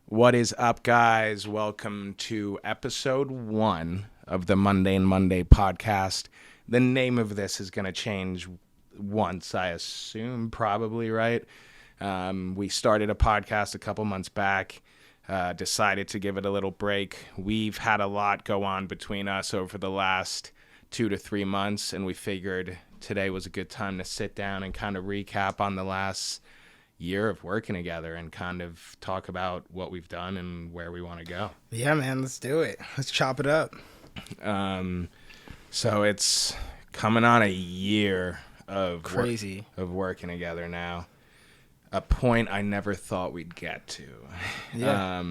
What is up, guys? Welcome to episode 1 of the Mundane Monday podcast. The name of this is going to change once, I assume, probably, right? We started a podcast a couple months back, decided to give it a little break. We've had a lot go on between us over the last 2 to 3 months, and we figured today was a good time to sit down and kind of recap on the last year of working together and kind of talk about what we've done and where we want to go. Yeah, man, let's do it. Let's chop it up. So it's coming on a year of Crazy of working together now. A point I never thought we'd get to. Yeah.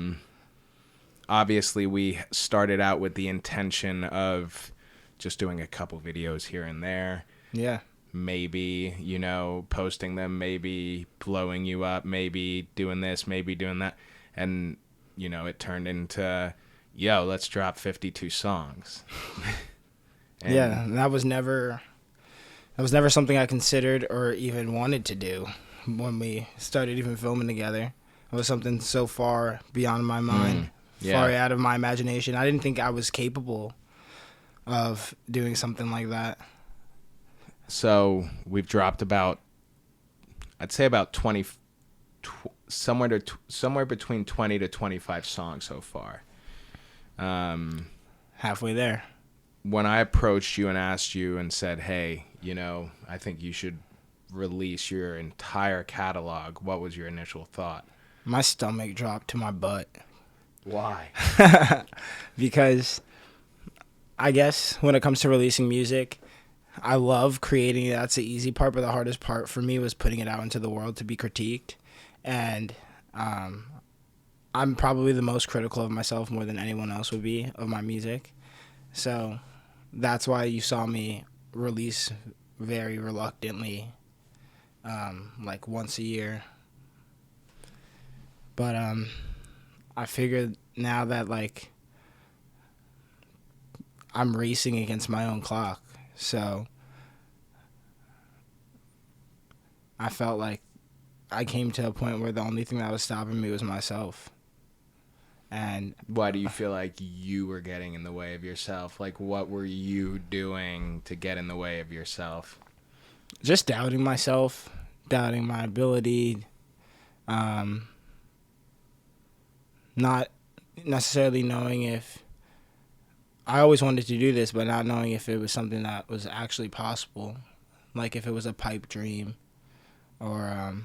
Obviously, we started out with the intention of just doing a couple videos here and there. Yeah. Maybe, posting them, maybe blowing you up, maybe doing this, maybe doing that. And, it turned into, let's drop 52 songs. Yeah, that was never something I considered or even wanted to do when we started even filming together. It was something so far beyond my mind, far out of my imagination. I didn't think I was capable of doing something like that. So we've dropped I'd say about 20, somewhere between 20 to 25 songs so far. Halfway there. When I approached you and asked you and said, hey, I think you should release your entire catalog, what was your initial thought? My stomach dropped to my butt. Why? Because I guess when it comes to releasing music, I love creating it. That's the easy part, but the hardest part for me was putting it out into the world to be critiqued. And I'm probably the most critical of myself more than anyone else would be of my music. So that's why you saw me release very reluctantly, like once a year. But I figured now that I'm racing against my own clock. So I felt like I came to a point where the only thing that was stopping me was myself. And why do you feel like you were getting in the way of yourself? Like, what were you doing to get in the way of yourself? Just doubting myself, doubting my ability, not necessarily knowing if I always wanted to do this, but not knowing if it was something that was actually possible, like if it was a pipe dream, or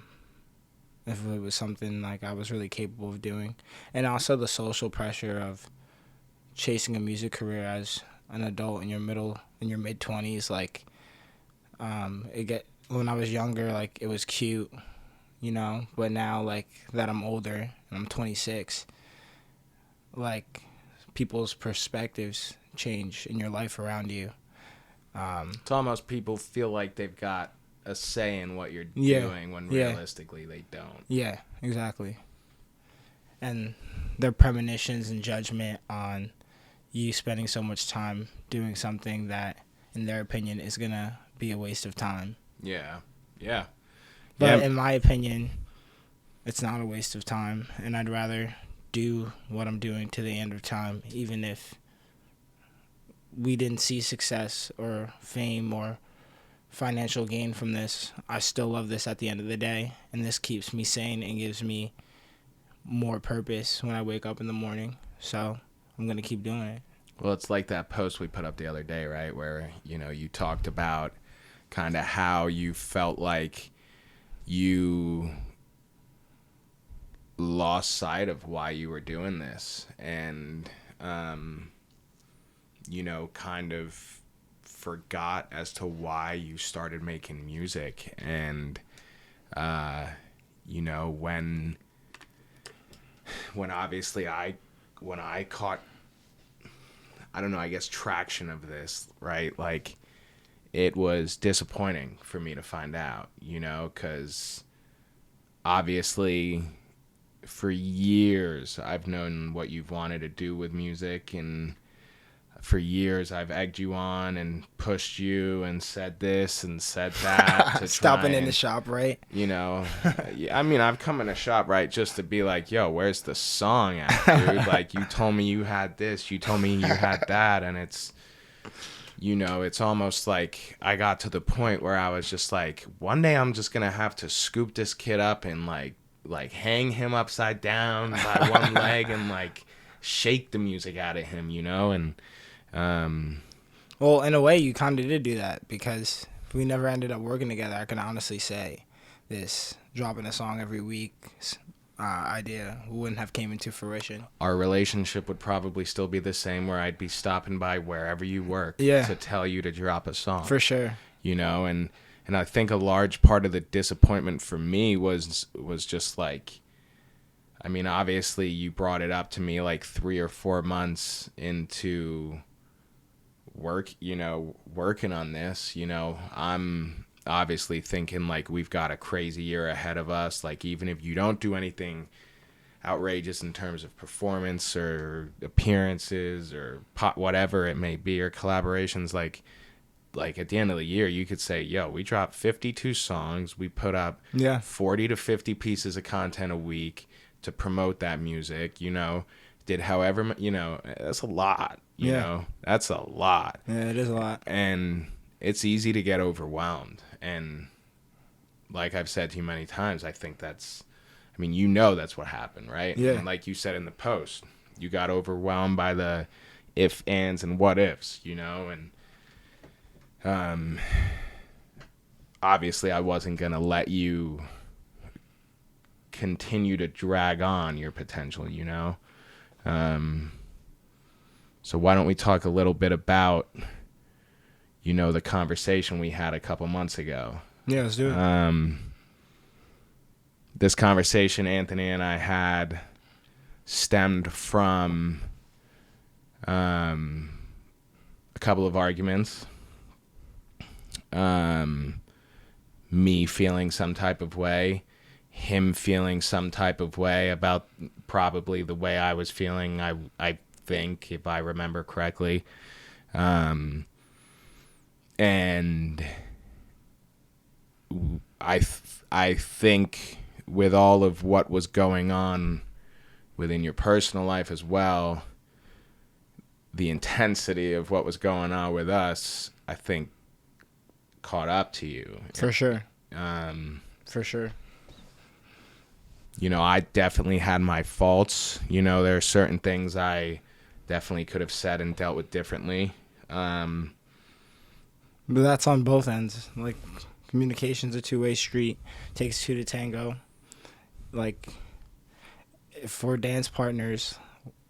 if it was something like I was really capable of doing. And also the social pressure of chasing a music career as an adult in your mid-20s. When I was younger, it was cute, but now that I'm older and I'm 26, people's perspectives change in your life around you. It's almost people feel like they've got a say in what you're doing when realistically they don't. Yeah, exactly. And their premonitions and judgment on you spending so much time doing something that, in their opinion, is going to be a waste of time. Yeah. But in my opinion, it's not a waste of time, and I'd rather do what I'm doing to the end of time, even if we didn't see success or fame or financial gain from this. I still love this at the end of the day, and this keeps me sane and gives me more purpose when I wake up in the morning. So I'm going to keep doing it. Well, it's like that post we put up the other day, right, where, you talked about kind of how you felt like you lost sight of why you were doing this and, kind of forgot as to why you started making music. And, when obviously when I caught, I don't know, I guess traction of this, right? It was disappointing for me to find out, because obviously for years I've known what you've wanted to do with music, and for years I've egged you on and pushed you and said this and said that to Stopping try in the and, shop, right? you know, I mean, I've come in the shop, right, just to be like, yo, where's the song at, dude? Like, you told me you had this, you told me you had that, and it's, you know, it's almost like I got to the point where I was just like, one day I'm just gonna have to scoop this kid up and like hang him upside down by one leg and like shake the music out of him, you know, and well, in a way, you kind of did do that, because if we never ended up working together, I can honestly say this dropping a song every week idea wouldn't have came into fruition. Our relationship would probably still be the same, where I'd be stopping by wherever you work to tell you to drop a song. For sure. You know, and I think a large part of the disappointment for me was just like, I mean, obviously you brought it up to me like 3 or 4 months into working on this, you know. I'm obviously thinking like we've got a crazy year ahead of us. Like, even if you don't do anything outrageous in terms of performance or appearances or whatever it may be, or collaborations, like at the end of the year, you could say, yo, we dropped 52 songs. We put up 40 to 50 pieces of content a week to promote that music, you know, did however, you know, that's a lot, you know, that's a lot. Yeah, it is a lot. And it's easy to get overwhelmed. And like I've said to you many times, I think that's, I mean, you know, that's what happened, right? Yeah. And like you said in the post, you got overwhelmed by the if, ands, and what ifs, you know, and obviously I wasn't going to let you continue to drag on your potential, you know? So why don't we talk a little bit about, you know, the conversation we had a couple months ago? Yeah, let's do it. This conversation Anthony and I had stemmed from a couple of arguments. Me feeling some type of way, him feeling some type of way about probably the way I was feeling, I think, if I remember correctly. And I think with all of what was going on within your personal life as well, the intensity of what was going on with us, I think, caught up to you. For sure. For sure. You know, I definitely had my faults. You know, there are certain things I definitely could have said and dealt with differently. But that's on both ends. Like, communication's a two-way street. Takes two to tango. Like, if we're dance partners,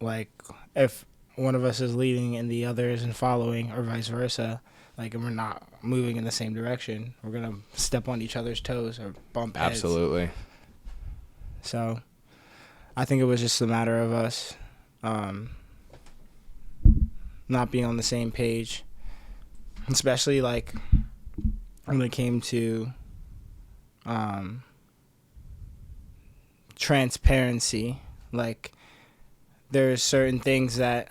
like, if one of us is leading and the other isn't following, or vice versa, like, and we're not moving in the same direction, we're going to step on each other's toes or bump heads. Absolutely. So, I think it was just a matter of us not being on the same page, especially, like, when it came to transparency. Like, there's certain things that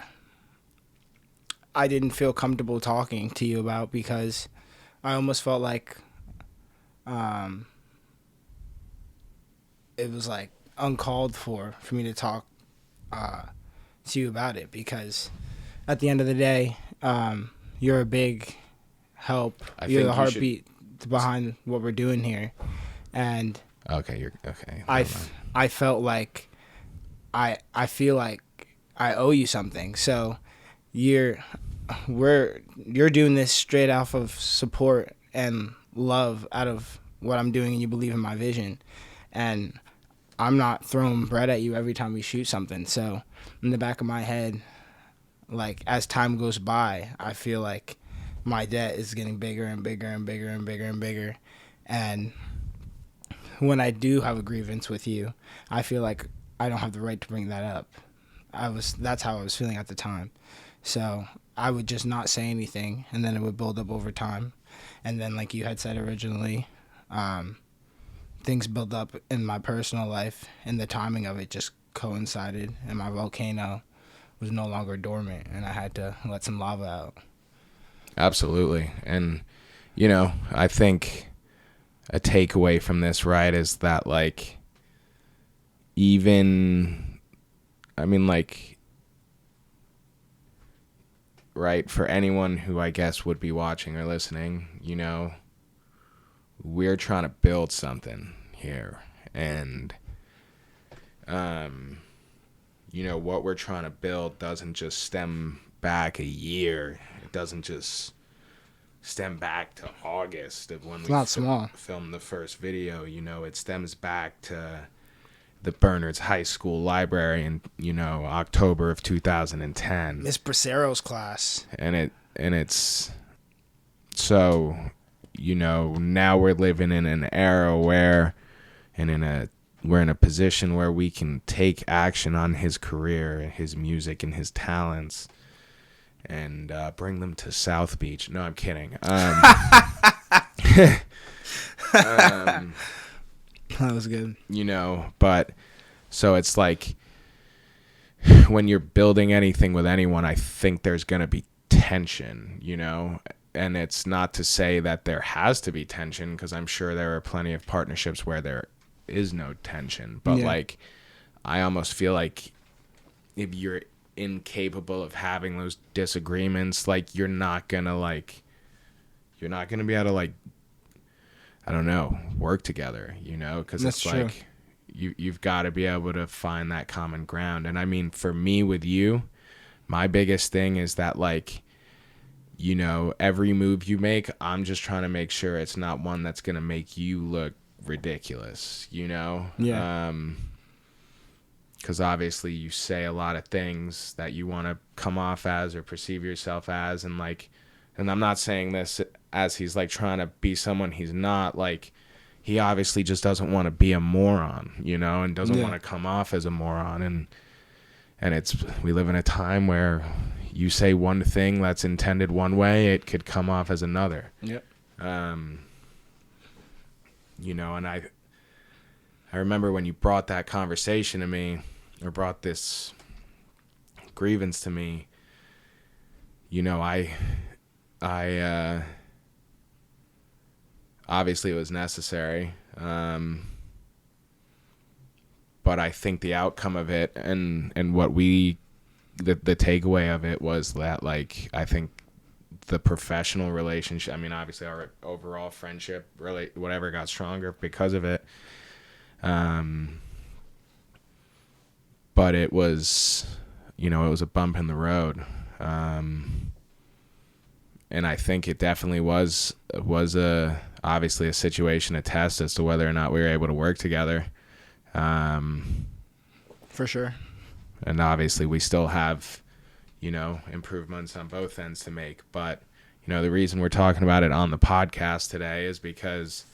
I didn't feel comfortable talking to you about, because I almost felt like it was like uncalled for me to talk to you about it, because at the end of the day, you're a big help. You're the heartbeat behind what we're doing here, and okay. I felt like I feel like I owe you something. So you're doing this straight off of support and love out of what I'm doing, and you believe in my vision, and I'm not throwing bread at you every time we shoot something. So in the back of my head, like, as time goes by, I feel like my debt is getting bigger and bigger and bigger and bigger and bigger. And when I do have a grievance with you, I feel like I don't have the right to bring that up. That's how I was feeling at the time. So I would just not say anything, and then it would build up over time. And then, like you had said originally, things build up in my personal life, and the timing of it just coincided, and my volcano was no longer dormant, and I had to let some lava out. Absolutely. And, I think a takeaway from this, right, is that, like, right, for anyone who I guess would be watching or listening, we're trying to build something here. And, what we're trying to build doesn't just stem back a year. It doesn't just stem back to August of when filmed the first video. It stems back to the Bernards High School library in, October of 2010. Miss Bracero's class. And it's so, now we're living in an era where, we're in a position where we can take action on his career, his music, and his talents, and bring them to South Beach. No, I'm kidding. That was good. But so it's like when you're building anything with anyone, I think there's going to be tension, and it's not to say that there has to be tension, because I'm sure there are plenty of partnerships where there is no tension. But like, I almost feel like if you're incapable of having those disagreements, like, you're not going to be able to, like, I don't know, work together, because it's true. Like you've got to be able to find that common ground. And I mean, for me with you, my biggest thing is that, like, every move you make, I'm just trying to make sure it's not one that's going to make you look ridiculous, Yeah. Because obviously you say a lot of things that you want to come off as or perceive yourself as, and I'm not saying this as he's, like, trying to be someone he's not. Like, he obviously just doesn't want to be a moron, and doesn't want to come off as a moron. And we live in a time where you say one thing that's intended one way, it could come off as another. Yep. And I remember when you brought that conversation to me, or brought this grievance to me, I obviously it was necessary, but I think the outcome of it and what the takeaway of it was that, like, I think the professional relationship, I mean, obviously our overall friendship, really, whatever, got stronger because of it. But it was, it was a bump in the road. And I think it definitely was obviously a situation, a test as to whether or not we were able to work together. For sure. And obviously we still have, improvements on both ends to make. But, the reason we're talking about it on the podcast today is because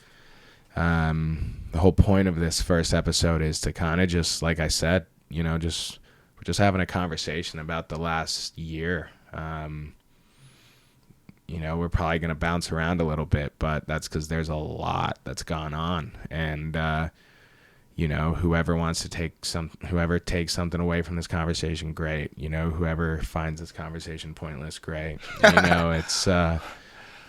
the whole point of this first episode is to kind of just, like I said, we're just having a conversation about the last year. We're probably going to bounce around a little bit, but that's because there's a lot that's gone on. And, whoever takes something away from this conversation, great. Whoever finds this conversation pointless, great. It's,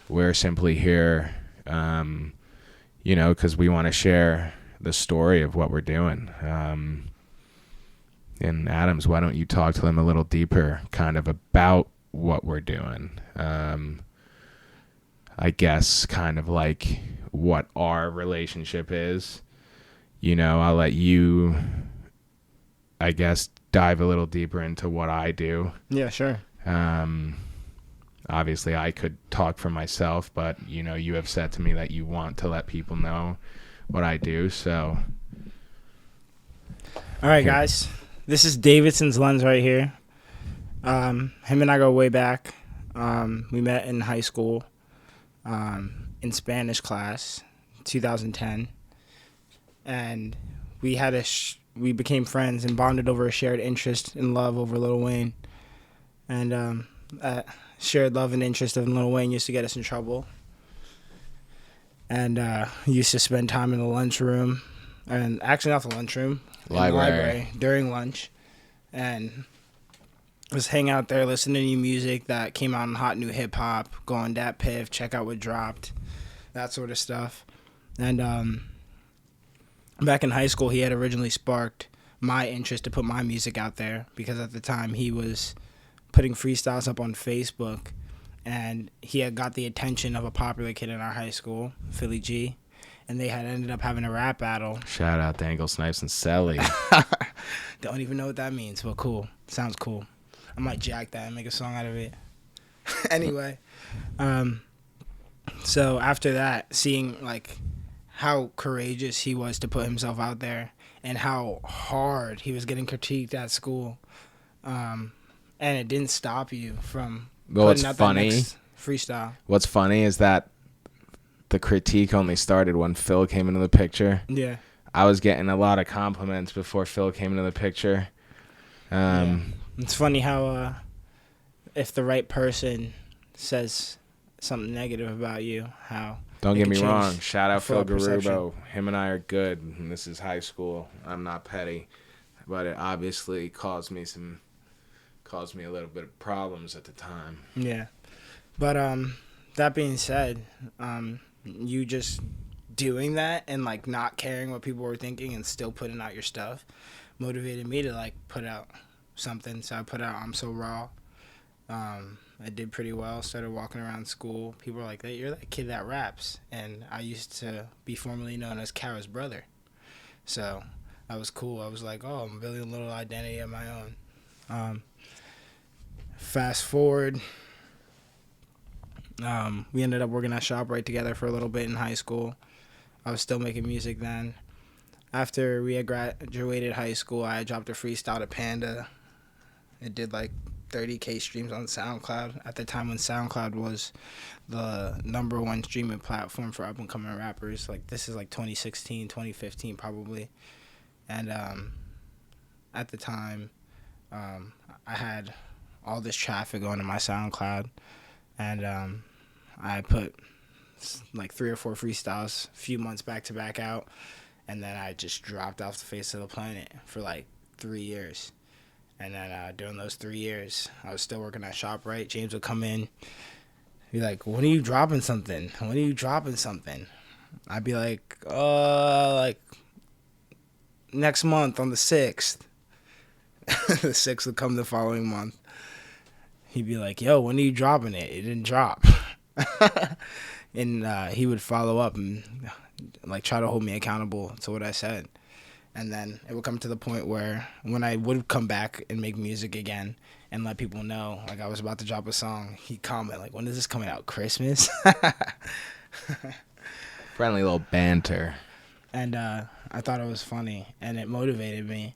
we're simply here, because we want to share the story of what we're doing. And Adams, why don't you talk to them a little deeper, kind of about what we're doing? I guess kind of like what our relationship is. I'll let you, I guess, dive a little deeper into what I do. Yeah, sure. Obviously I could talk for myself, but you have said to me that you want to let people know what I do, so. All right, guys. This is Davidson's Lens right here. Him and I go way back. We met in high school, in Spanish class, 2010, and we had we became friends and bonded over a shared interest and love over Lil Wayne, and shared love and interest in Lil Wayne used to get us in trouble, and used to spend time in the lunchroom, and actually not the lunchroom, library during lunch, and Just hang out there, listen to new music that came out in hot new hip hop, go on Dat Piff, check out what dropped, that sort of stuff. And back in high school, he had originally sparked my interest to put my music out there because at the time he was putting freestyles up on Facebook, and he had got the attention of a popular kid in our high school, Philly G, and they had ended up having a rap battle. Shout out to Angle Snipes and Selly. Don't even know what that means, but cool. Sounds cool. I might jack that and make a song out of it. Anyway, so after that, seeing like how courageous he was to put himself out there and how hard he was getting critiqued at school, and it didn't stop you from putting out the next freestyle. What's funny is that the critique only started when Phil came into the picture. Yeah. I was getting a lot of compliments before Phil came into the picture. Yeah. It's funny how if the right person says something negative about you, how don't get me wrong. Shout out Phil perception. Garubo. Him and I are good. And this is high school. I'm not petty, but it obviously caused me a little bit of problems at the time. Yeah, but that being said, you just doing that and like not caring what people were thinking and still putting out your stuff motivated me to like put out something. So I put out I'm So Raw. I did pretty well. Started walking around school. People were like, hey, you're that kid that raps. And I used to be formerly known as Kara's brother. So that was cool. I was like, oh, I'm building a little identity of my own. Fast forward. We ended up working at ShopRite together for a little bit in high school. I was still making music then. After we had graduated high school, I dropped a freestyle to Panda. It did like 30K streams on SoundCloud at the time when SoundCloud was the #1 streaming platform for up-and-coming rappers. Like, this is like 2016, 2015 probably. And at the time, I had all this traffic going to my SoundCloud, and I put like 3 or 4 freestyles a few months back to back out, and then I just dropped off the face of the planet for like 3 years. And then during those 3 years, I was still working at ShopRite. James would come in, be like, when are you dropping something? When are you dropping something? I'd be like, like next month on the 6th. The 6th would come the following month. He'd be like, yo, when are you dropping it? It didn't drop. And he would follow up and like try to hold me accountable to what I said. And then it would come to the point where when I would come back and make music again and let people know, like, I was about to drop a song, he'd comment, like, when is this coming out? Christmas? Friendly little banter. And I thought it was funny, and it motivated me.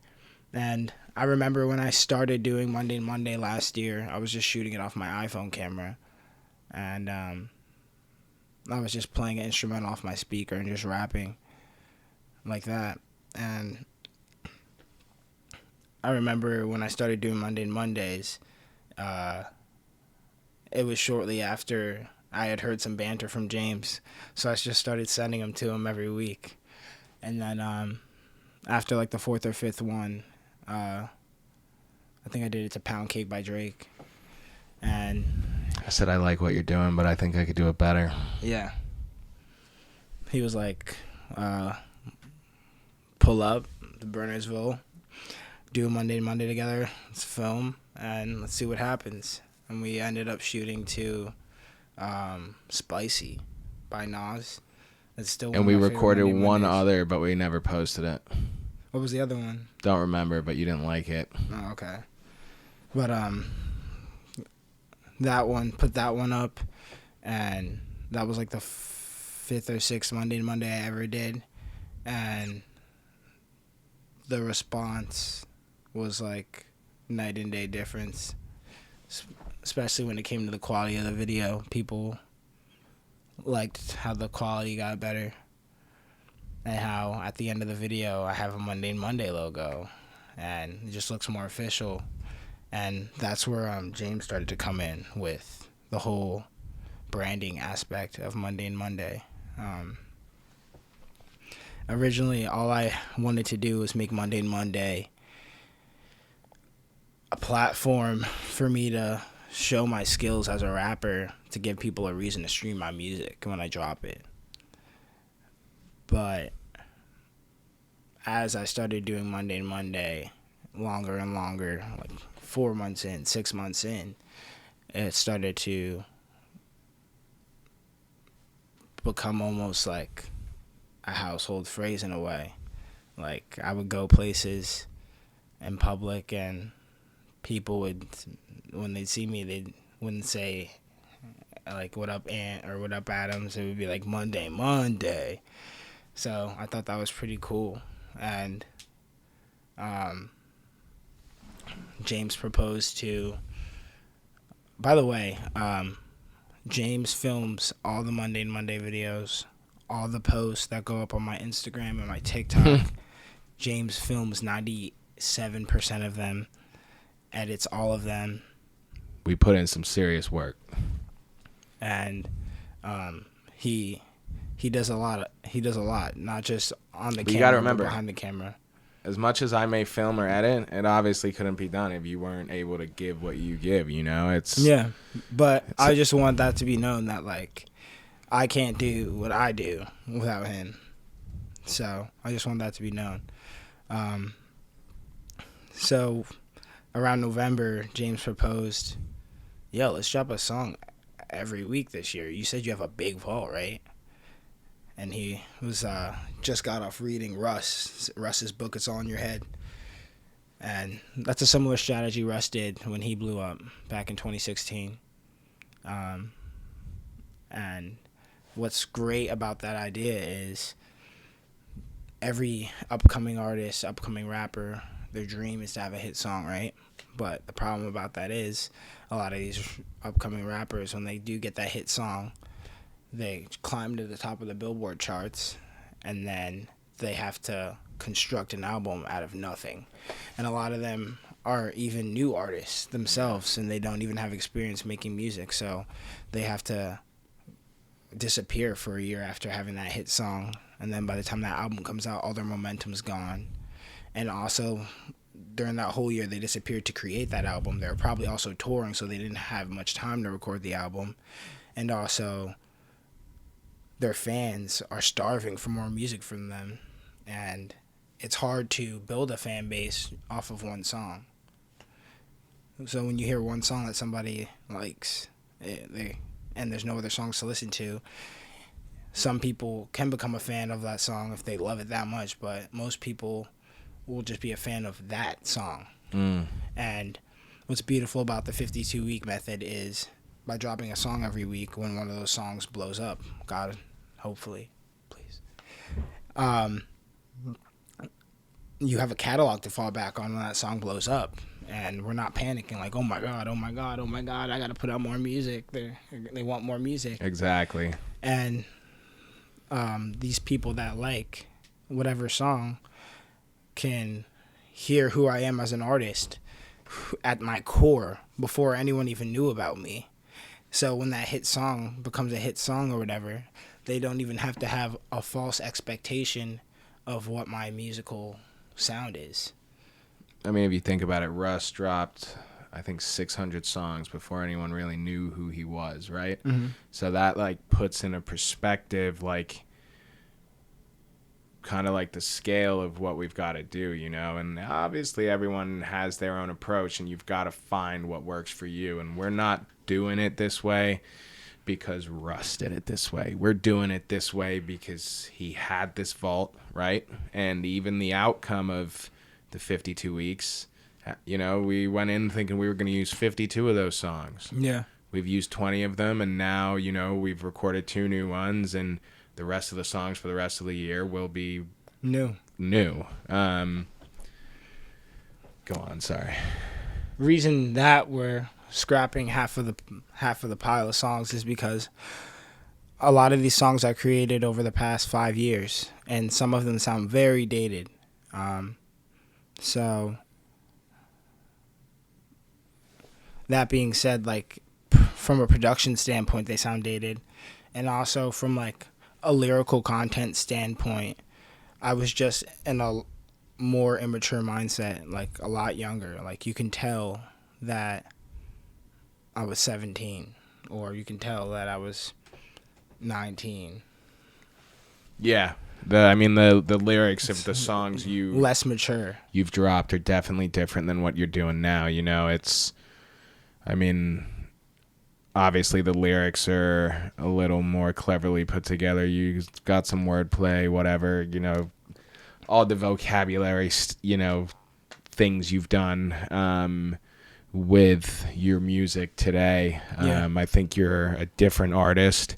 And I remember when I started doing Mundane Monday last year, I was just shooting it off my iPhone camera. And I was just playing an instrumental off my speaker and just rapping like that. And I remember when I started doing Mundane Mondays, it was shortly after I had heard some banter from James. So I just started sending them to him every week. And then after like the 4th or 5th one, I think I did it to Pound Cake by Drake. And I said, I like what you're doing, but I think I could do it better. Yeah. He was like, pull up to Burnersville, do a Mundane Monday together, let's film, and let's see what happens. And we ended up shooting to Spicy by Nas. It's still and we recorded one other, but we never posted it. What was the other one? Don't remember, but you didn't like it. Oh, okay. But that one, put that one up, and that was like the 5th or 6th Mundane Monday I ever did. And the response was like night and day difference, especially when it came to the quality of the video. People liked how the quality got better and how at the end of the video I have a Mundane Monday logo and it just looks more official. And that's where James started to come in with the whole branding aspect of Mundane Monday. Originally, all I wanted to do was make Mundane Monday a platform for me to show my skills as a rapper, to give people a reason to stream my music when I drop it. But as I started doing Mundane Monday, longer and longer, like 4 months in, 6 months in, it started to become almost like a household phrase in a way. Like, I would go places in public and people would, when they'd see me, they wouldn't say, like, what up, Ant, or what up, Adams. It would be like, Mundane Monday. So I thought that was pretty cool. And James proposed to, by the way, James films all the Mundane Monday videos, all the posts that go up on my Instagram and my TikTok. James films 97% of them, edits all of them. We put in some serious work. And he does a lot. He does a lot, not just on the camera, you gotta remember, but behind the camera. As much as I may film or edit, it obviously couldn't be done if you weren't able to give what you give, you know? But I just want that to be known that, like, I can't do what I do without him. So I just want that to be known. So around November, James proposed, yo, let's drop a song every week this year. You said you have a big vault, right? And he was just got off reading Russ's book, It's All in Your Head. And that's a similar strategy Russ did when he blew up back in 2016. And what's great about that idea is every upcoming artist, upcoming rapper, their dream is to have a hit song, right? But the problem about that is a lot of these upcoming rappers, when they do get that hit song, they climb to the top of the Billboard charts, and then they have to construct an album out of nothing. And a lot of them are even new artists themselves, and they don't even have experience making music, so they have to disappear for a year after having that hit song, and then by the time that album comes out, all their momentum's gone. And also, during that whole year they disappeared to create that album, they were probably also touring, so they didn't have much time to record the album. And also, their fans are starving for more music from them, and it's hard to build a fan base off of one song. So when you hear one song that somebody likes, and there's no other songs to listen to, some people can become a fan of that song if they love it that much, but most people will just be a fan of that song. And what's beautiful about the 52-week method is by dropping a song every week, when one of those songs blows up, God, hopefully, please, you have a catalog to fall back on when that song blows up, and we're not panicking like, oh my god, I gotta put out more music. They want more music. Exactly. And these people that like whatever song can hear who I am as an artist at my core before anyone even knew about me. So when that hit song becomes a hit song or whatever, they don't even have to have a false expectation of what my musical sound is. I mean, if you think about it, Russ dropped, I think, 600 songs before anyone really knew who he was, right? Mm-hmm. So that, like, puts in a perspective, like, kind of like the scale of what we've got to do, you know? And obviously everyone has their own approach, and you've got to find what works for you. And we're not doing it this way because Russ did it this way. We're doing it this way because he had this vault, right? And even the outcome of the 52 weeks, you know, we went in thinking we were going to use 52 of those songs. Yeah. We've used 20 of them, and now, you know, we've recorded 2 new ones, and the rest of the songs for the rest of the year will be new. Go on, sorry. Reason that we're scrapping half of the pile of songs is because a lot of these songs I created over the past 5 years, and some of them sound very dated. So that being said, like, from a production standpoint, they sound dated, and also from like a lyrical content standpoint, I was just in a more immature mindset, like a lot younger. Like, you can tell that I was 17, or you can tell that I was 19. Yeah. The lyrics of the songs Less mature. you've dropped are definitely different than what you're doing now. Obviously the lyrics are a little more cleverly put together. You got some wordplay, whatever, all the vocabulary, things you've done with your music today. I think you're a different artist.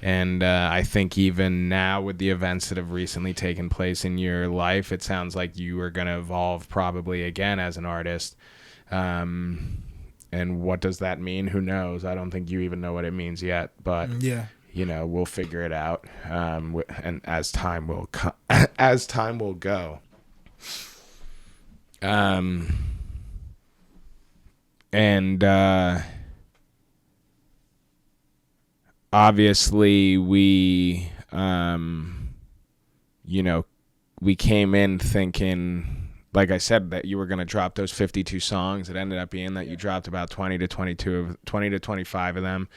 And I think even now with the events that have recently taken place in your life, it sounds like you are going to evolve probably again as an artist. And what does that mean? Who knows? I don't think you even know what it means yet. But, we'll figure it out. And as time will go. Obviously we came in thinking, like I said, that you were going to drop those 52 songs. It ended up being that you dropped about 20 to 25 of them.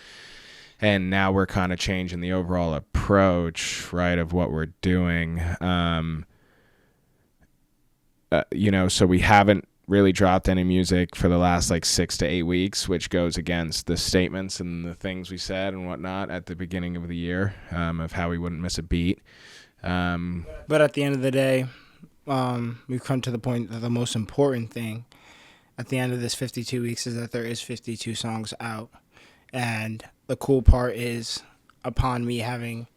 And now we're kind of changing the overall approach, right, of what we're doing. So we haven't really dropped any music for the last 6 to 8 weeks, which goes against the statements and the things we said and whatnot at the beginning of the year, of how we wouldn't miss a beat. But at the end of the day, we've come to the point that the most important thing at the end of this 52 weeks is that there is 52 songs out. And the cool part is, upon me having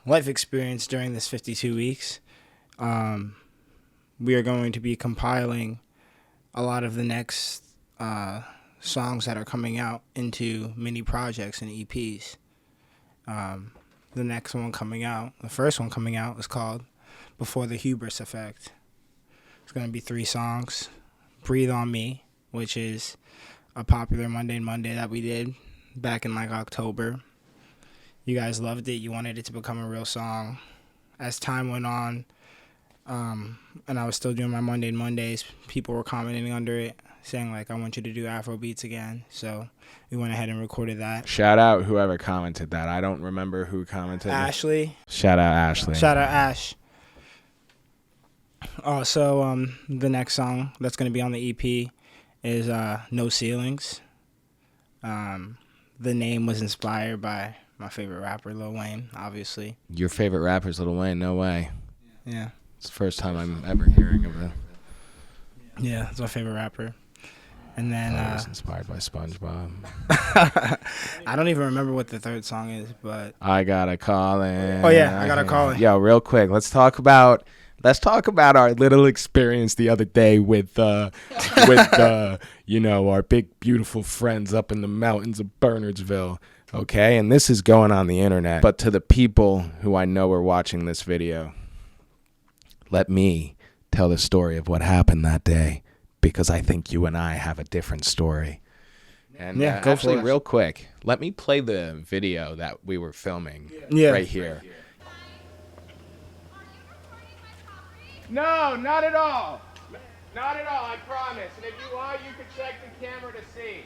life experience during this 52 weeks, we are going to be compiling a lot of the next songs that are coming out into mini projects and EPs. The next one coming out, the first one coming out, is called Before the Hubris Effect. It's going to be 3 songs. Breathe on Me, which is a popular Mundane Monday that we did back in October. You guys loved it. You wanted it to become a real song. As time went on, and I was still doing my Mundane Mondays, people were commenting under it, saying I want you to do Afro beats again. So we went ahead and recorded that. Shout out whoever commented that. I don't remember who commented. Ashley. Shout out Ashley. Shout out Ash. Also, the next song that's going to be on the EP is No Ceilings. The name was inspired by my favorite rapper, Lil Wayne, obviously. Your favorite rapper is Lil Wayne? No way. Yeah. It's the first time I'm ever hearing of it. Yeah, it's my favorite rapper. And then I was inspired by SpongeBob. I don't even remember what the third song is, but I got a call-in. Oh yeah, I got a call-in. Yo, real quick, let's talk about our little experience the other day with our big beautiful friends up in the mountains of Bernardsville. Okay, and this is going on the internet. But to the people who I know are watching this video, let me tell the story of what happened that day, because I think you and I have a different story. And go actually, for it. real quick, let me play the video that we were filming right here. No, not at all. Not at all, I promise. And if you want, you can check the camera to see.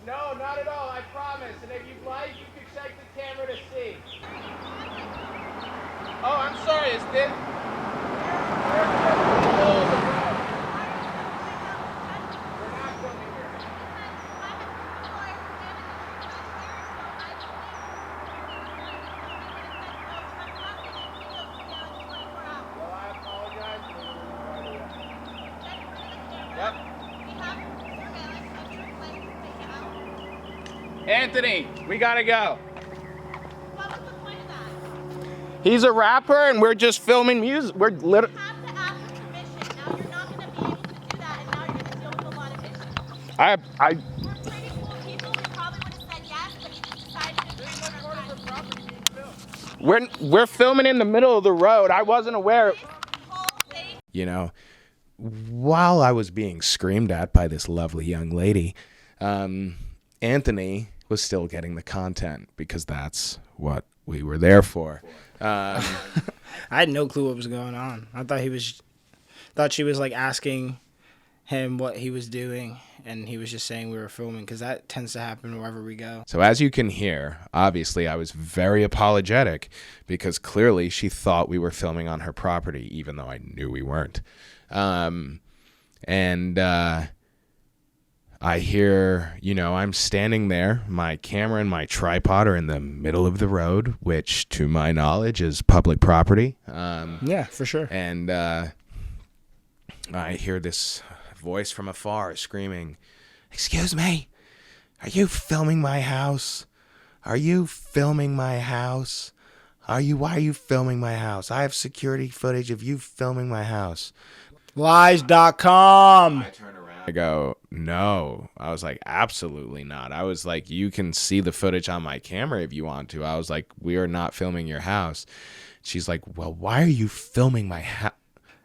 No, not at all, I promise. And if you'd like, you can check the camera to see. Oh, I'm sorry, is this... We're in the middle of the road. We're not filming here. Well, I apologize. Yep. Anthony, we gotta go. What was the point of that? He's a rapper and we're just filming music. We're literally... You have to ask for permission. Now you're not going to be able to do that, and now you're going to deal with a lot of issues. I We're pretty cool people. We probably would have said yes, but you just decided to do it. we're filming in the middle of the road. I wasn't aware. This whole thing. While I was being screamed at by this lovely young lady, Anthony was still getting the content, because that's what we were there for. I had no clue what was going on. I thought she was asking him what he was doing, and he was just saying we were filming, because that tends to happen wherever we go. So as you can hear, obviously I was very apologetic because clearly she thought we were filming on her property, even though I knew we weren't. I hear, I'm standing there. My camera and my tripod are in the middle of the road, which to my knowledge is public property. Yeah, for sure. And I hear this voice from afar screaming, "Excuse me, are you filming my house? Are you filming my house? Why are you filming my house? I have security footage of you filming my house." Lies.com. I turn around. I go, "No." I was like, "Absolutely not." I was like, "You can see the footage on my camera if you want to." I was like, "We are not filming your house." She's like, "Well, why are you filming my house?"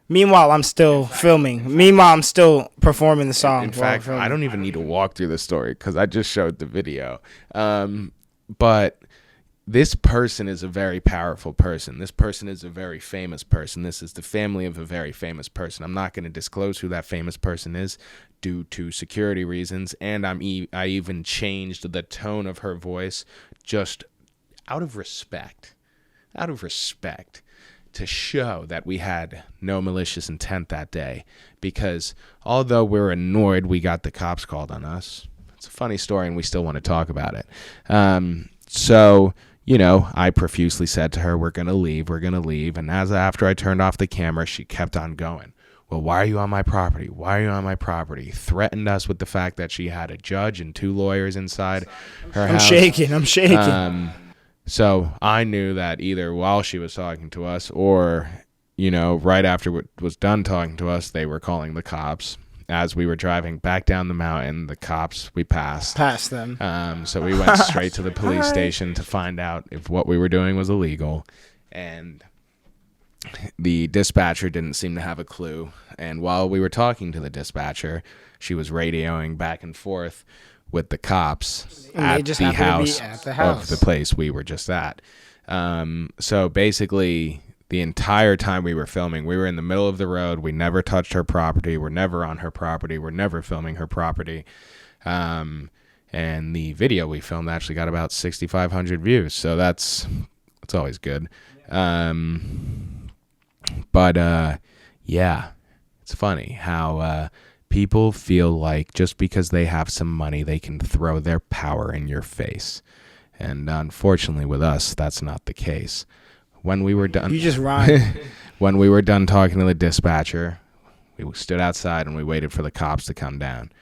Meanwhile, I'm still filming. Meanwhile, I'm still performing the song. In fact, I don't even need to walk through the story because I just showed the video. But this person is a very powerful person. This person is a very famous person. This is the family of a very famous person. I'm not going to disclose who that famous person is due to security reasons, and I even changed the tone of her voice just out of respect. Out of respect. To show that we had no malicious intent that day, because although we're annoyed we got the cops called on us, it's a funny story and we still want to talk about it. So I profusely said to her, we're going to leave, and after I turned off the camera, she kept on going. "Well, why are you on my property? Why are you on my property?" Threatened us with the fact that she had a judge and 2 lawyers inside her house. I'm shaking. So I knew that either while she was talking to us or, right after it was done talking to us, they were calling the cops. As we were driving back down the mountain, the cops, we passed. Past them. So we went straight to the police station to find out if what we were doing was illegal. And the dispatcher didn't seem to have a clue. And while we were talking to the dispatcher, she was radioing back and forth with the cops at the house of the place we were just at. So basically, the entire time we were filming, we were in the middle of the road. We never touched her property. We're never on her property. We're never filming her property. And the video we filmed actually got about 6,500 views. So that's always good. Yeah, it's funny how people feel like just because they have some money, they can throw their power in your face. And unfortunately with us, that's not the case. When we were done, You just rhyme. when we were done talking to the dispatcher, we stood outside and we waited for the cops to come down.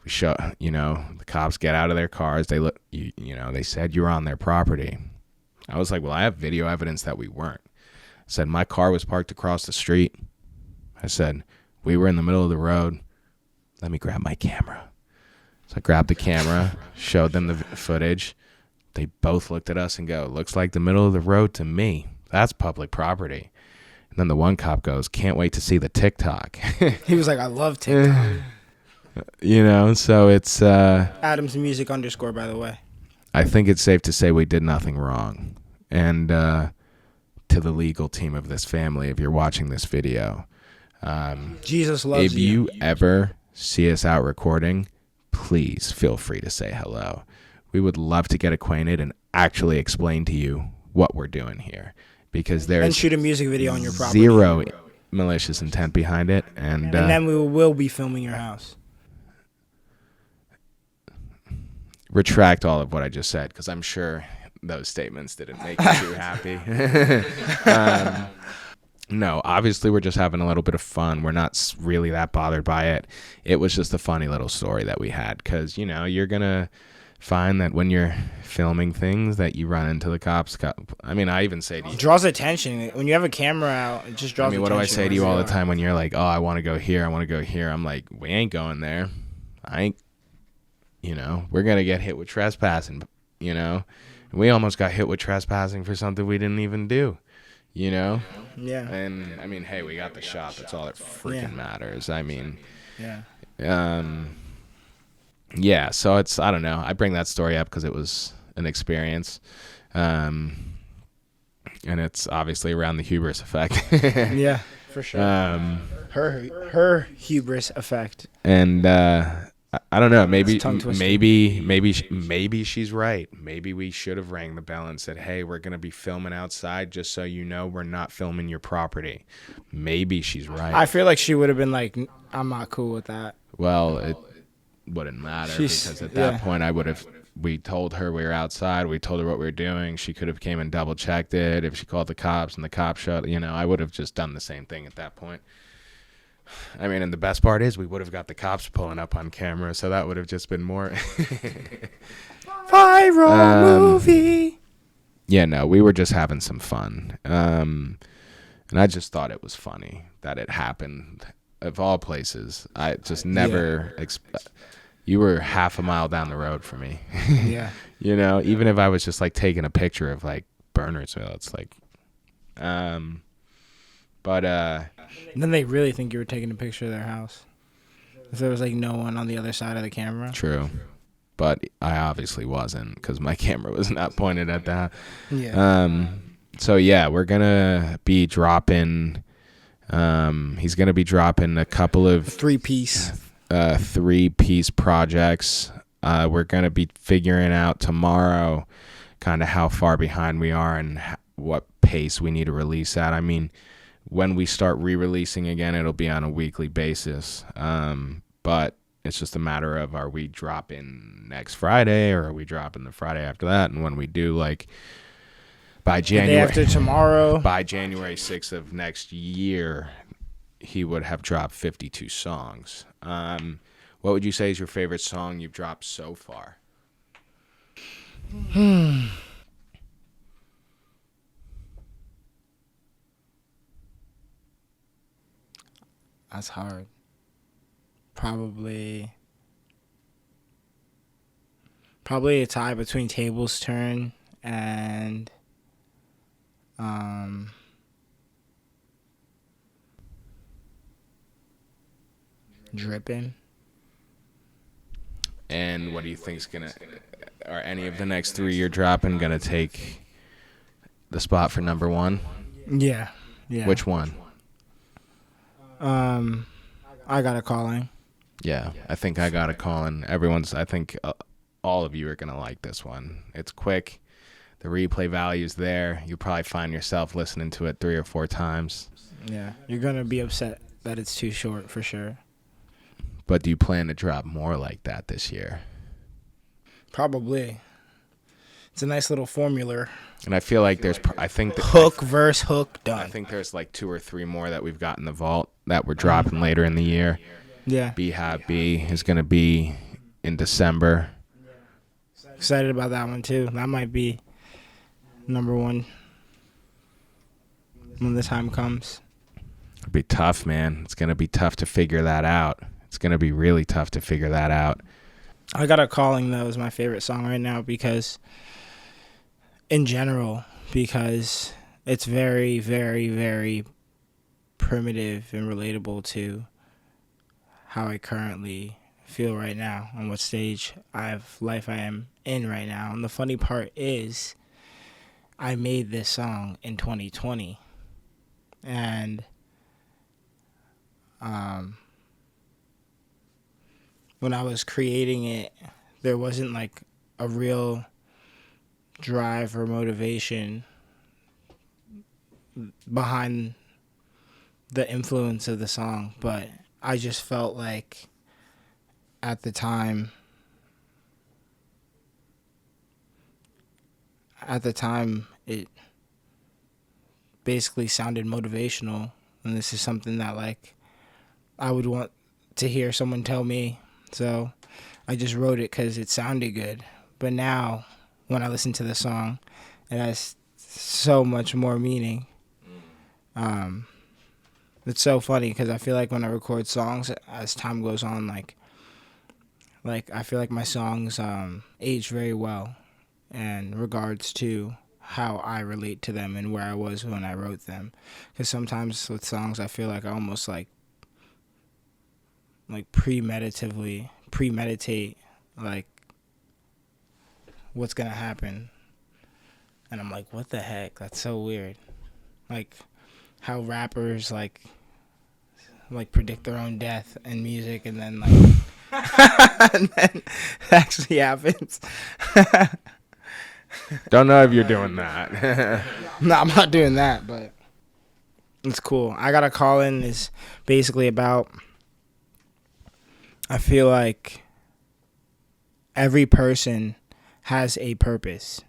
We the cops get out of their cars. They look, they said you were on their property. I was like, well, I have video evidence that we weren't. I said, my car was parked across the street. I said, we were in the middle of the road. Let me grab my camera. So I grabbed the camera, showed them the footage. They both looked at us and go, "Looks like the middle of the road to me. That's public property." And then the one cop goes, "Can't wait to see the TikTok." He was like, "I love TikTok." So it's... Adams Music _ by the way. I think it's safe to say we did nothing wrong. And to the legal team of this family, if you're watching this video, Jesus loves if you ever see us out recording, please feel free to say hello. We would love to get acquainted and actually explain to you what we're doing here, because there's and shoot a music video on your property. Zero malicious intent behind it. And then we will be filming your house. Retract all of what I just said, because I'm sure those statements didn't make you too happy. No, obviously we're just having a little bit of fun. We're not really that bothered by it. It was just a funny little story that we had, because, you're going to find that when you're filming things that you run into the cops. I mean, I even say to you... It draws attention. When you have a camera out, it just draws attention. What do I say to you all the time when you're like, "Oh, I want to go here, I want to go here." I'm like, we ain't going there. We're going to get hit with trespassing, We almost got hit with trespassing for something we didn't even do. Yeah. And I mean, hey, we got the shot. That's all that freaking matters. I mean, yeah. So it's, I don't know. I bring that story up because it was an experience. And it's obviously around the hubris effect. Yeah, For sure. Um, Her hubris effect. and I don't know. Maybe tongue twister. maybe she's right. Maybe we should have rang the bell and said, "Hey, we're gonna be filming outside. Just so you know, we're not filming your property." Maybe she's right. I feel like she would have been like, I'm not cool with that. Well, it wouldn't matter because at that point we told her we were outside. We told her what we were doing. She could have came and double checked it. If she called the cops and the cops shut, I would have just done the same thing at that point. I mean, and the best part is we would have got the cops pulling up on camera, so that would have just been more viral movie. Yeah, no, we were just having some fun. And I just thought it was funny that it happened of all places. I just never you were half a mile down the road from me. Yeah. Even if I was just like taking a picture of like Bernardsville, it's like, but then they really think you were taking a picture of their house. If there was like no one on the other side of the camera. True. But I obviously wasn't because my camera was not pointed at that. Yeah. So yeah, we're gonna be dropping. He's gonna be dropping a couple of three-piece projects. We're gonna be figuring out tomorrow, kind of how far behind we are and what pace we need to release at. I mean, when we start re-releasing again, it'll be on a weekly basis. But it's just a matter of, are we dropping next Friday or are we dropping the Friday after that? And when we do, like, by January, the day after tomorrow, by January 6th of next year, he would have dropped 52 songs. What would you say is your favorite song you've dropped so far? That's hard. Probably a tie between Tables Turn and Drippin'. And what do you think's are any of the next three you're dropping gonna take the spot for number one? Yeah. Which one? I Got a Calling. Yeah, I think I Got a Calling. I think all of you are gonna like this one. It's quick. The replay value's there. You'll probably find yourself listening to it 3 or 4 times. Yeah, you're gonna be upset that it's too short for sure. But do you plan to drop more like that this year? Probably. It's a nice little formula. And I feel like Hook, verse, hook, done. I think there's like 2 or 3 more that we've got in the vault that we're dropping later in the year. Yeah. B is going to be in December. Excited about that one too. That might be number one when the time comes. It'll be tough, man. It's going to be tough to figure that out. It's going to be really tough to figure that out. I Got a Calling, though, is my favorite song right now because it's very, very, very primitive and relatable to how I currently feel right now and what stage of life I am in right now. And the funny part is I made this song in 2020. And when I was creating it, there wasn't like a real drive or motivation behind the influence of the song, but I just felt like at the time it basically sounded motivational, and this is something that like I would want to hear someone tell me, so I just wrote it because it sounded good. But now when I listen to the song, it has so much more meaning. It's so funny because I feel like when I record songs, as time goes on, like I feel like my songs age very well in regards to how I relate to them and where I was when I wrote them. Because sometimes with songs, I feel like I almost like premeditate like what's gonna happen, and I'm like, what the heck? That's so weird. Like how rappers like like predict their own death in music, and then like and then it actually happens. Don't know if you're doing that. No, I'm not doing that, but it's cool. I Got a Call In is basically about, I feel like every person has a purpose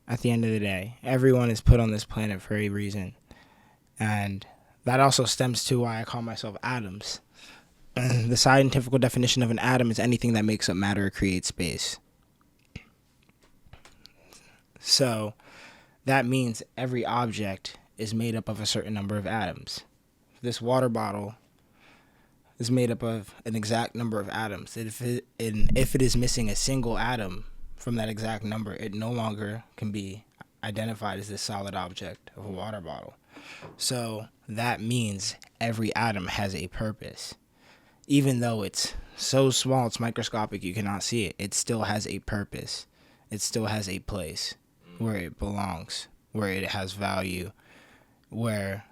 at the end of the day. Everyone is put on this planet for a reason. And that also stems to why I call myself atoms. The scientific definition of an atom is anything that makes up matter or creates space. So that means every object is made up of a certain number of atoms. This water bottle is made up of an exact number of atoms. If it is missing a single atom from that exact number, it no longer can be identified as this solid object of a water bottle. So that means every atom has a purpose. Even though it's so small, it's microscopic, you cannot see it, it still has a purpose. It still has a place where it belongs, where it has value, where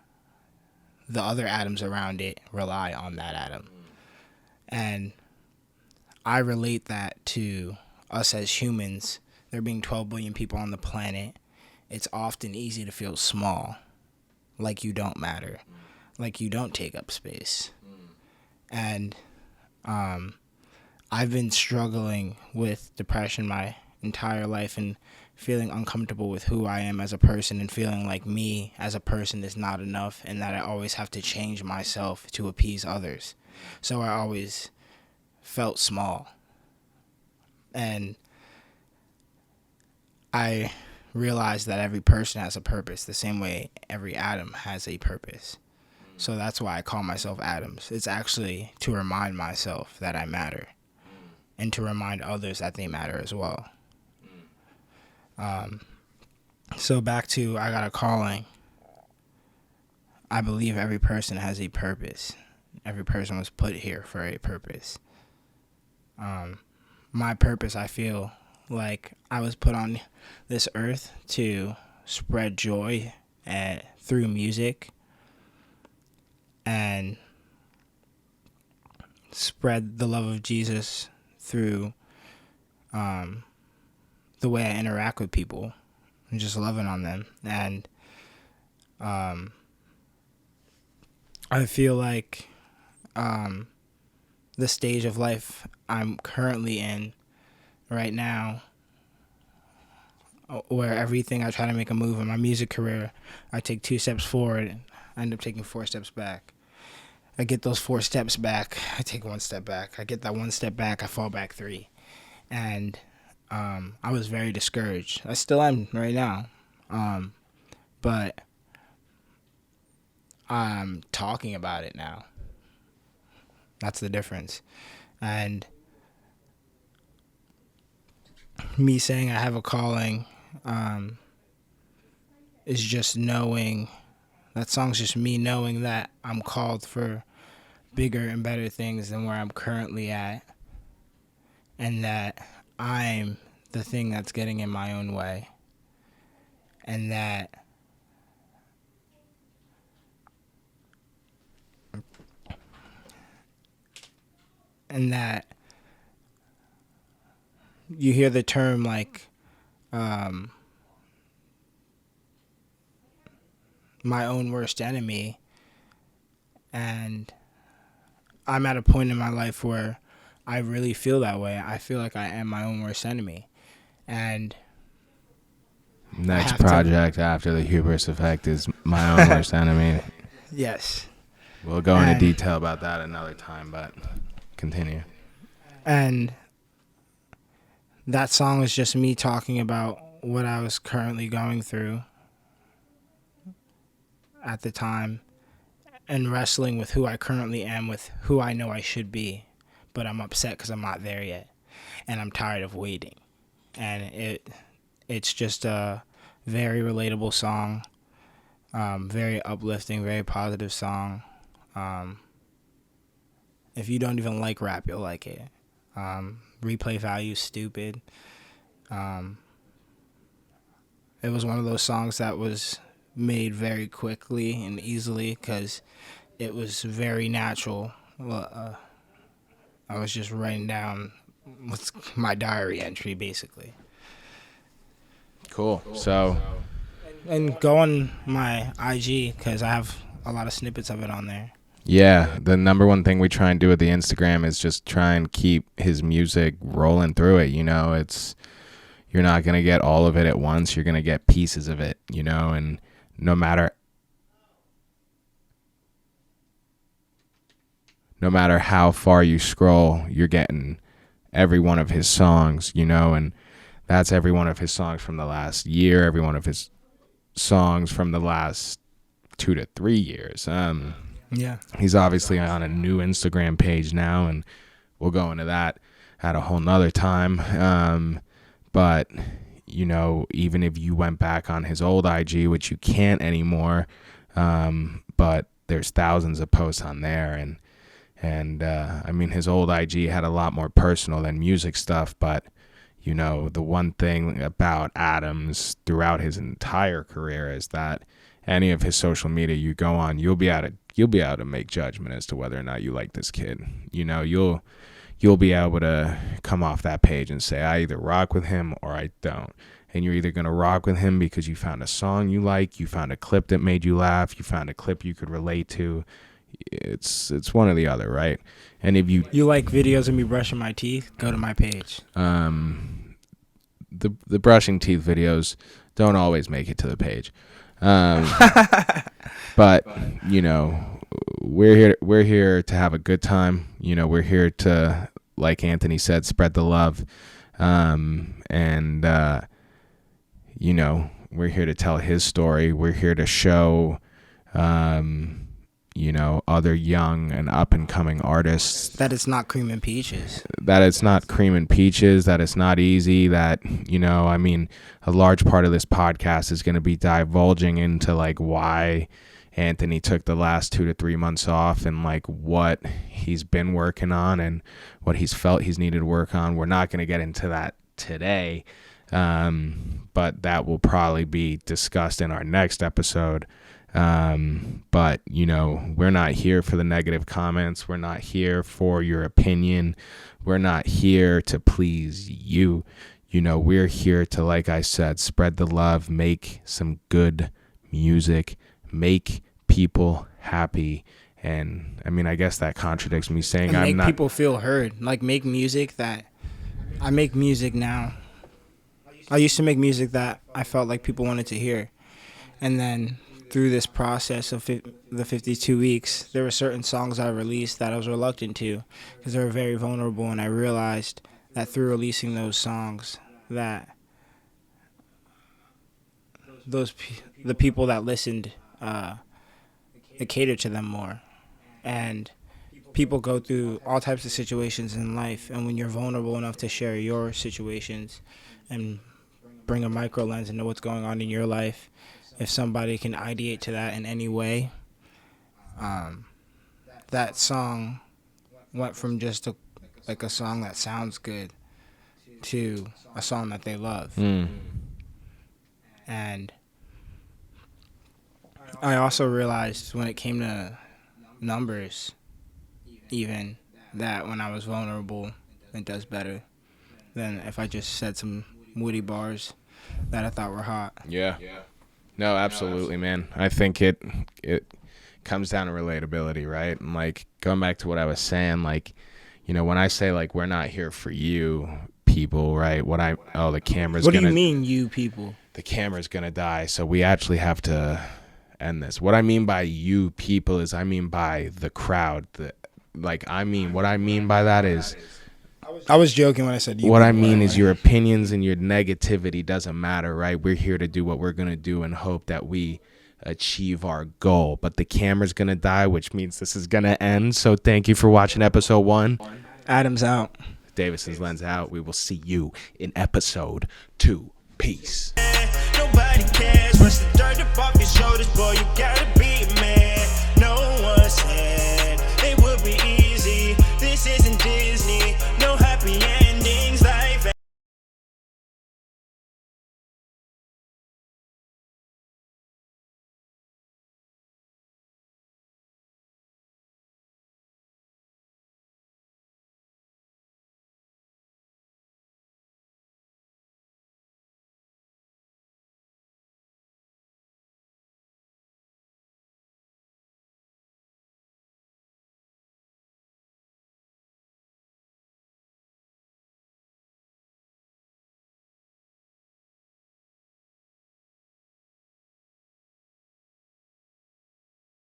the other atoms around it rely on that atom. And I relate that to us as humans. There being 12 billion people on the planet, it's often easy to feel small, like you don't matter, like you don't take up space. And I've been struggling with depression my entire life and feeling uncomfortable with who I am as a person, and feeling like me as a person is not enough, and that I always have to change myself to appease others. So I always felt small. And I realized that every person has a purpose, the same way every atom has a purpose. So that's why I call myself Atoms. It's actually to remind myself that I matter, and to remind others that they matter as well. So back to I Got a Calling. I believe every person has a purpose. Every person was put here for a purpose. My purpose, I feel like I was put on this earth to spread joy through music, and spread the love of Jesus through the way I interact with people and just loving on them. And I feel like the stage of life I'm currently in right now, where everything I try to make a move in my music career, I take 2 steps forward, I end up taking 4 steps back. I get those 4 steps back, I take 1 step back. I get that 1 step back, I fall back 3. And I was very discouraged. I still am right now. But I'm talking about it now. That's the difference. And me saying I have a calling is just knowing, that song's just me knowing that I'm called for bigger and better things than where I'm currently at, and that I'm the thing that's getting in my own way, and that you hear the term like my own worst enemy, and I'm at a point in my life where I really feel that way. I feel like I am my own worst enemy. And next project after the hubris effect is My Own Worst Enemy. Yes. We'll go into detail about that another time, but continue. And that song is just me talking about what I was currently going through at the time, and wrestling with who I currently am, with who I know I should be, but I'm upset because I'm not there yet, and I'm tired of waiting. And it's just a very relatable song, very uplifting, very positive song. If you don't even like rap, you'll like it. Replay value stupid. It was one of those songs that was made very quickly and easily because it was very natural. I was just writing down what's my diary entry, basically. Cool. So, And go on my IG, because I have a lot of snippets of it on there. yeah, the number one thing we try and do with the Instagram is just try and keep his music rolling through it. You know, you're not going to get all of it at once. You're going to get pieces of it, you know, and no matter how far you scroll, you're getting every one of his songs, you know, and that's every one of his songs from the last year, every one of his songs from the last 2 to 3 years. Yeah. He's obviously on a new Instagram page now, and we'll go into that at a whole nother time. But, you know, even if you went back on his old IG, which you can't anymore, but there's thousands of posts on there, and I mean, his old IG had a lot more personal than music stuff, but, you know, the one thing about Adams throughout his entire career is that any of his social media you go on, you'll be able to make judgment as to whether or not you like this kid. You know, you'll be able to come off that page and say, I either rock with him or I don't. And you're either going to rock with him because you found a song you like, you found a clip that made you laugh, you found a clip you could relate to. It's one or the other, right? And if you like videos of me brushing my teeth, go to my page. The brushing teeth videos don't always make it to the page. But, you know, we're here to have a good time. You know, we're here to, like Anthony said, spread the love. And you know, we're here to tell his story. We're here to show, you know, other young and up and coming artists That it's not cream and peaches. that it's not cream and peaches, that it's not easy, that, you know, I mean, a large part of this podcast is going to be divulging into like why Anthony took the last 2 to 3 months off and like what he's been working on and what he's felt he's needed to work on. We're not going to get into that today, but that will probably be discussed in our next episode. But, you know, we're not here for the negative comments. We're not here for your opinion. We're not here to please you. You know, we're here to, like I said, spread the love, make some good music, make people happy. And I mean, I guess that contradicts me saying And I'm make not. people feel heard. Like, make music that I make music now. I used to make music that I felt like people wanted to hear. And then through this process of the 52 weeks, there were certain songs I released that I was reluctant to because they were very vulnerable. And I realized that through releasing those songs that the people that listened, it catered to them more. And people go through all types of situations in life, and when you're vulnerable enough to share your situations and bring a micro lens into what's going on in your life, if somebody can ideate to that in any way, that song went from just a song that sounds good to a song that they love. And I also realized when it came to numbers, even, that when I was vulnerable, it does better than if I just said some witty bars that I thought were hot. Yeah. No, absolutely, man. I think it comes down to relatability, right? And like going back to what I was saying, like, you know, when I say like we're not here for you people, right? The camera's What gonna. do you mean, you people? The camera's gonna die, so we actually have to end this. What I mean by you people is I mean by the crowd. What I mean by that is. I was joking when I said you. What I mean is your opinions and your negativity doesn't matter, right? We're here to do what we're going to do and hope that we achieve our goal. But the camera's going to die, which means this is going to end. So thank you for watching episode 1. Adam's out. Davison's Lens out. We will see you in episode 2. Peace. Nobody cares. Once the dirt up off your shoulders, boy, you gotta